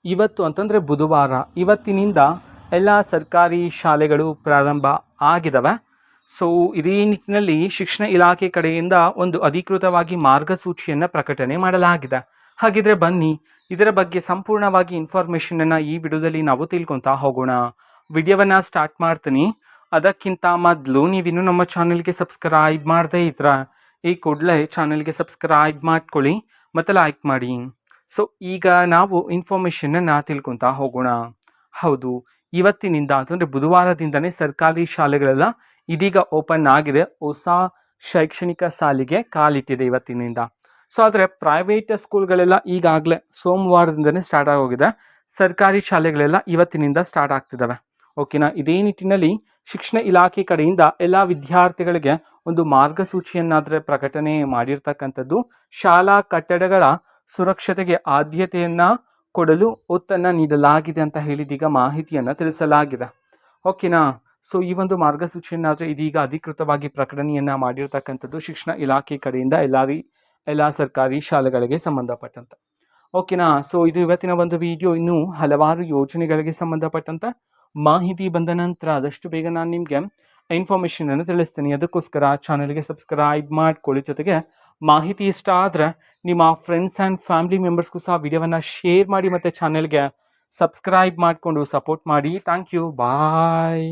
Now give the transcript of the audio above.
ಇವತ್ತು ಅಂತಂದರೆ ಬುಧವಾರ, ಇವತ್ತಿನಿಂದ ಎಲ್ಲ ಸರ್ಕಾರಿ ಶಾಲೆಗಳು ಪ್ರಾರಂಭ ಆಗಿದ್ದಾವೆ. ಸೊ ಇದೇ ನಿಟ್ಟಿನಲ್ಲಿ ಶಿಕ್ಷಣ ಇಲಾಖೆ ಕಡೆಯಿಂದ ಒಂದು ಅಧಿಕೃತವಾಗಿ ಮಾರ್ಗಸೂಚಿಯನ್ನು ಪ್ರಕಟಣೆ ಮಾಡಲಾಗಿದೆ. ಹಾಗಿದ್ರೆ ಬನ್ನಿ ಇದರ ಬಗ್ಗೆ ಸಂಪೂರ್ಣವಾಗಿ ಇನ್ಫಾರ್ಮೇಷನನ್ನು ಈ ವಿಡಿಯೋದಲ್ಲಿ ನಾವು ತಿಳ್ಕೊತಾ ಹೋಗೋಣ. ವಿಡಿಯೋವನ್ನು ಸ್ಟಾರ್ಟ್ ಮಾಡ್ತೀನಿ. ಅದಕ್ಕಿಂತ ಮೊದಲು ನೀವಿನ್ನೂ ನಮ್ಮ ಚಾನೆಲ್ಗೆ ಸಬ್ಸ್ಕ್ರೈಬ್ ಮಾಡದೇ ಇದ್ರೆ ಈ ಕೂಡಲೇ ಚಾನೆಲ್ಗೆ ಸಬ್ಸ್ಕ್ರೈಬ್ ಮಾಡ್ಕೊಳ್ಳಿ ಮತ್ತು ಲೈಕ್ ಮಾಡಿ. ಸೊ ಈಗ ನಾವು ಇನ್ಫಾರ್ಮೇಷನನ್ನು ತಿಳ್ಕೊತಾ ಹೋಗೋಣ. ಹೌದು, ಇವತ್ತಿನಿಂದ ಅಂತಂದರೆ ಬುಧವಾರದಿಂದನೇ ಸರ್ಕಾರಿ ಶಾಲೆಗಳೆಲ್ಲ ಇದೀಗ ಓಪನ್ ಆಗಿದೆ. ಹೊಸ ಶೈಕ್ಷಣಿಕ ಸಾಲಿಗೆ ಕಾಲಿಟ್ಟಿದೆ ಇವತ್ತಿನಿಂದ. ಸೊ ಆದರೆ ಪ್ರೈವೇಟ್ ಸ್ಕೂಲ್ಗಳೆಲ್ಲ ಈಗಾಗಲೇ ಸೋಮವಾರದಿಂದನೇ ಸ್ಟಾರ್ಟ್ ಆಗೋಗಿದೆ. ಸರ್ಕಾರಿ ಶಾಲೆಗಳೆಲ್ಲ ಇವತ್ತಿನಿಂದ ಸ್ಟಾರ್ಟ್ ಆಗ್ತಿದ್ದಾವೆ. ಓಕೆನಾ. ಇದೇ ನಿಟ್ಟಿನಲ್ಲಿ ಶಿಕ್ಷಣ ಇಲಾಖೆ ಕಡೆಯಿಂದ ಎಲ್ಲ ವಿದ್ಯಾರ್ಥಿಗಳಿಗೆ ಒಂದು ಮಾರ್ಗಸೂಚಿಯನ್ನಾದರೆ ಪ್ರಕಟಣೆ ಮಾಡಿರ್ತಕ್ಕಂಥದ್ದು. ಶಾಲಾ ಕಟ್ಟಡಗಳ ಸುರಕ್ಷತೆಗೆ ಆದ್ಯತೆಯನ್ನು ಕೊಡಲು ಒತ್ತನ್ನು ನೀಡಲಾಗಿದೆ ಅಂತ ಹೇಳಿದೀಗ ಮಾಹಿತಿಯನ್ನು ತಿಳಿಸಲಾಗಿದೆ. ಓಕೆನಾ. ಸೊ ಈ ಒಂದು ಮಾರ್ಗಸೂಚಿಯನ್ನಾದರೆ ಇದೀಗ ಅಧಿಕೃತವಾಗಿ ಪ್ರಕಟಣೆಯನ್ನು ಮಾಡಿರ್ತಕ್ಕಂಥದ್ದು ಶಿಕ್ಷಣ ಇಲಾಖೆ ಕಡೆಯಿಂದ ಎಲ್ಲ ಸರ್ಕಾರಿ ಶಾಲೆಗಳಿಗೆ ಸಂಬಂಧಪಟ್ಟಂತೆ. ಓಕೆನಾ. ಸೊ ಇದು ಇವತ್ತಿನ ಒಂದು ವಿಡಿಯೋ. ಇನ್ನೂ ಹಲವಾರು ಯೋಜನೆಗಳಿಗೆ ಸಂಬಂಧಪಟ್ಟಂತೆ ಮಾಹಿತಿ ಬಂದ ನಂತರ ಆದಷ್ಟು ಬೇಗ ನಾನು ನಿಮಗೆ ಇನ್ಫಾರ್ಮೇಷನನ್ನು ತಿಳಿಸ್ತೀನಿ. ಅದಕ್ಕೋಸ್ಕರ ಚಾನಲ್ಗೆ ಸಬ್ಸ್ಕ್ರೈಬ್ ಮಾಡ್ಕೊಳ್ಳಿ. ಜೊತೆಗೆ ಮಾಹಿತಿ ಇಷ್ಟ ಆದರೆ ನಿಮ್ಮ ಫ್ರೆಂಡ್ಸ್ ಆ್ಯಂಡ್ ಫ್ಯಾಮಿಲಿ ಮೆಂಬರ್ಸ್ಗೂ ಸಹ ವಿಡಿಯೋವನ್ನು ಶೇರ್ ಮಾಡಿ ಮತ್ತು ಚಾನೆಲ್ಗೆ ಸಬ್ಸ್ಕ್ರೈಬ್ ಮಾಡಿಕೊಂಡು ಸಪೋರ್ಟ್ ಮಾಡಿ. Thank you. ಬಾಯ್.